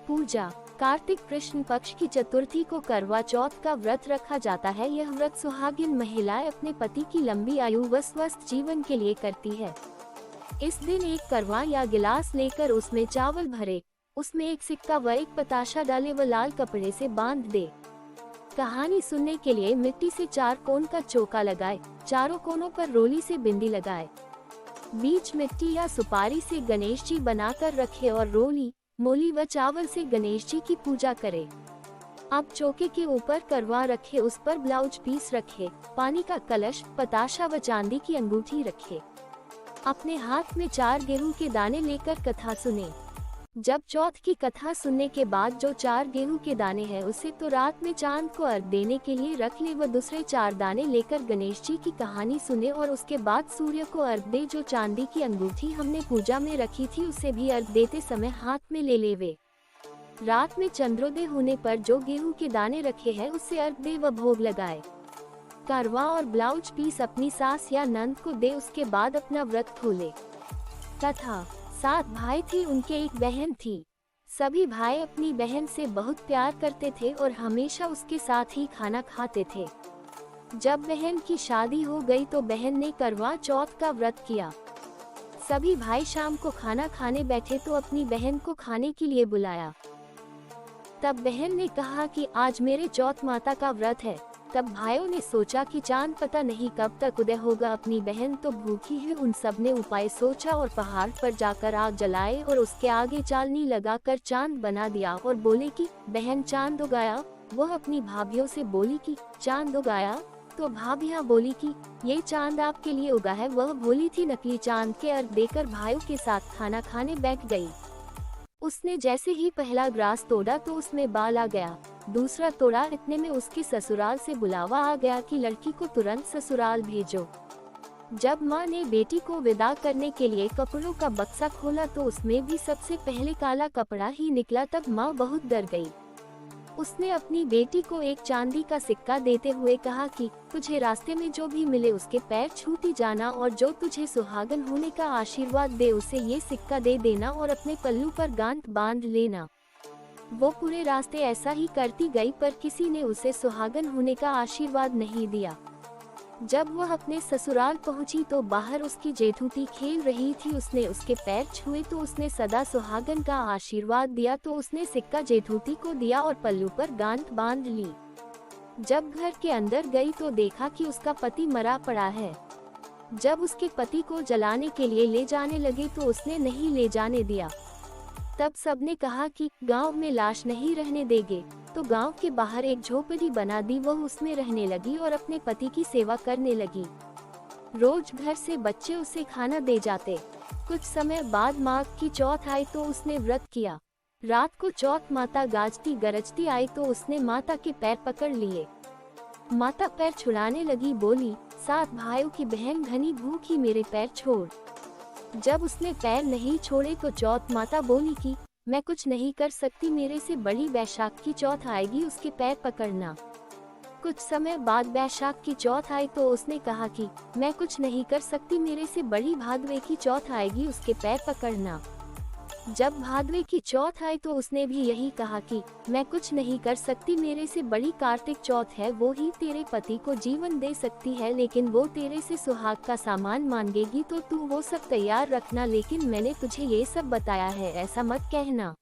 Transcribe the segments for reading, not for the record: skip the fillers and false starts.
पूजा। कार्तिक कृष्ण पक्ष की चतुर्थी को करवा चौथ का व्रत रखा जाता है। यह व्रत सुहागिन महिलाएं अपने पति की लंबी आयु व स्वस्थ जीवन के लिए करती है। इस दिन एक करवा या गिलास लेकर उसमें चावल भरे, उसमें एक सिक्का व एक बताशा डाले व लाल कपड़े से बांध दे। कहानी सुनने के लिए मिट्टी से 4 कोण का चौका लगाए, चारों कोनों पर रोली से बिंदी लगाए, बीच मिट्टी या सुपारी से गणेश जी बनाकर रखे और रोली, मूली व चावल से गणेश जी की पूजा करे। अब चौके के ऊपर करवा रखे, उस पर ब्लाउज पीस रखे, पानी का कलश, पताशा व चांदी की अंगूठी रखे। अपने हाथ में 4 गेहूं के दाने लेकर कथा सुने। जब चौथ की कथा सुनने के बाद जो 4 गेहूं के दाने हैं उसे तो रात में चांद को अर्घ देने के लिए रख ले व दूसरे 4 दाने लेकर गणेश जी की कहानी सुने और उसके बाद सूर्य को अर्घ दे। जो चांदी की अंगूठी हमने पूजा में रखी थी उसे भी अर्घ देते समय हाथ में ले लेवे। रात में चंद्रोदय होने पर जो गेहूं के दाने रखे हैं उससे अर्घ दे व भोग लगाए। करवा और ब्लाउज पीस अपनी सास या नंद को दे, उसके बाद अपना व्रत खोले। कथा। 7 भाई थे, उनके एक बहन थी। सभी भाई अपनी बहन से बहुत प्यार करते थे और हमेशा उसके साथ ही खाना खाते थे। जब बहन की शादी हो गई तो बहन ने करवा चौथ का व्रत किया। सभी भाई शाम को खाना खाने बैठे तो अपनी बहन को खाने के लिए बुलाया। तब बहन ने कहा कि आज मेरे चौथ माता का व्रत है। तब भाइयों ने सोचा कि चांद पता नहीं कब तक उदय होगा, अपनी बहन तो भूखी है। उन सब ने उपाय सोचा और पहाड़ पर जाकर आग जलाए और उसके आगे चालनी लगाकर चांद बना दिया और बोले कि बहन चांद उगाया। वह अपनी भाभीियों से बोली कि चांद उगाया, तो भाभियां बोली कि ये चांद आपके लिए उगा है। वह बोली थी नकली चांद के अर्घ देकर भाइयों के साथ खाना खाने बैठ गई। उसने जैसे ही पहला ग्रास तोड़ा तो उसमें बाल आ गया। दूसरा तोड़ा, इतने में उसके ससुराल से बुलावा आ गया कि लड़की को तुरंत ससुराल भेजो। जब माँ ने बेटी को विदा करने के लिए कपड़ों का बक्सा खोला तो उसमें भी सबसे पहले काला कपड़ा ही निकला। तब माँ बहुत डर गई। उसने अपनी बेटी को एक चांदी का सिक्का देते हुए कहा कि तुझे रास्ते में जो भी मिले उसके पैर छूती जाना और जो तुझे सुहागन होने का आशीर्वाद दे उसे ये सिक्का दे देना और अपने पल्लू पर गांठ बांध लेना। वो पूरे रास्ते ऐसा ही करती गई पर किसी ने उसे सुहागन होने का आशीर्वाद नहीं दिया। जब वह अपने ससुराल पहुंची तो बाहर उसकी जेठूती खेल रही थी। उसने उसके पैर छुए तो उसने सदा सुहागन का आशीर्वाद दिया। तो उसने सिक्का जेठूती को दिया और पल्लू पर गांठ बांध ली। जब घर के अंदर गई तो देखा कि उसका पति मरा पड़ा है। जब उसके पति को जलाने के लिए ले जाने लगे तो उसने नहीं ले जाने दिया। तब सबने कहा कि गांव में लाश नहीं रहने देंगे, तो गांव के बाहर एक झोपड़ी बना दी। वह उसमें रहने लगी और अपने पति की सेवा करने लगी। रोज घर से बच्चे उसे खाना दे जाते। कुछ समय बाद माघ की चौथ आई तो उसने व्रत किया। रात को चौथ माता गाजती गरजती आई तो उसने माता के पैर पकड़ लिए। माता पैर छुड़ाने लगी, बोली 7 भाइयों की बहन घनी भूखी मेरे पैर छोड़। जब उसने पैर नहीं छोड़े तो चौथ माता बोली कि मैं कुछ नहीं कर सकती, मेरे से बड़ी वैशाख की चौथ आएगी, उसके पैर पकड़ना। कुछ समय बाद वैशाख की चौथ आई तो उसने कहा कि मैं कुछ नहीं कर सकती, मेरे से बड़ी भादवे की चौथ आएगी, उसके पैर पकड़ना। जब भादवे की चौथ आई तो उसने भी यही कहा कि मैं कुछ नहीं कर सकती, मेरे से बड़ी कार्तिक चौथ है, वो ही तेरे पति को जीवन दे सकती है, लेकिन वो तेरे से सुहाग का सामान मांगेगी तो तू वो सब तैयार रखना, लेकिन मैंने तुझे ये सब बताया है, ऐसा मत कहना।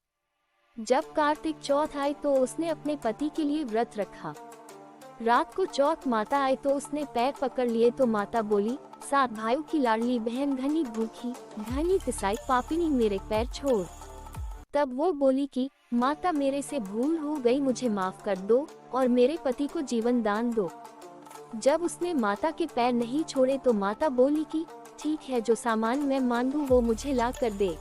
जब कार्तिक चौथ आई तो उसने अपने पति के लिए व्रत रखा। रात को चौथ माता आई तो उसने पैर पकड़ लिए तो माता बोली 7 भाइयों की लाडली बहन घनी भूखी घनी तिसाई पापिनी मेरे पैर छोड़। तब वो बोली कि माता मेरे से भूल हो गई, मुझे माफ कर दो और मेरे पति को जीवन दान दो। जब उसने माता के पैर नहीं छोड़े तो माता बोली कि ठीक है, जो सामान मैं मांगूं वो मुझे ला कर दे।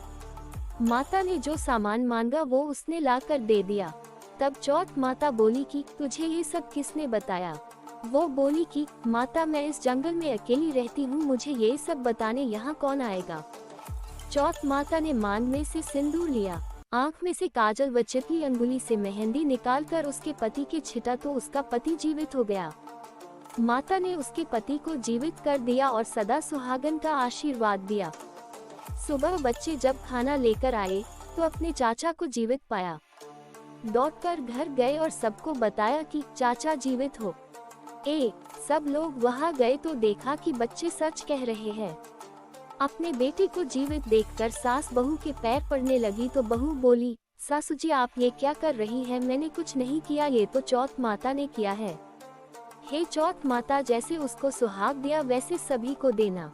माता ने जो सामान मांगा वो उसने ला कर दे दिया। तब चौथ माता बोली कि तुझे ये सब किसने बताया? वो बोली कि माता मैं इस जंगल में अकेली रहती हूँ, मुझे ये सब बताने यहाँ कौन आएगा। चौथ माता ने मांग में से सिंदूर लिया, आँख में से काजल व चिपली अंगुली से मेहंदी निकालकर उसके पति के छिटा तो उसका पति जीवित हो गया। माता ने उसके पति को जीवित कर दिया और सदा सुहागन का आशीर्वाद दिया। सुबह बच्चे जब खाना लेकर आए तो अपने चाचा को जीवित पाया। दौड़कर घर गए और सबको बताया कि चाचा जीवित हो। सब लोग वहां गए तो देखा कि बच्चे सच कह रहे हैं। अपने बेटे को जीवित देखकर सास बहू के पैर पड़ने लगी तो बहू बोली, सासू जी आप ये क्या कर रही हैं? मैंने कुछ नहीं किया, ये तो चौथ माता ने किया है। हे चौथ माता, जैसे उसको सुहाग दिया वैसे सभी को देना।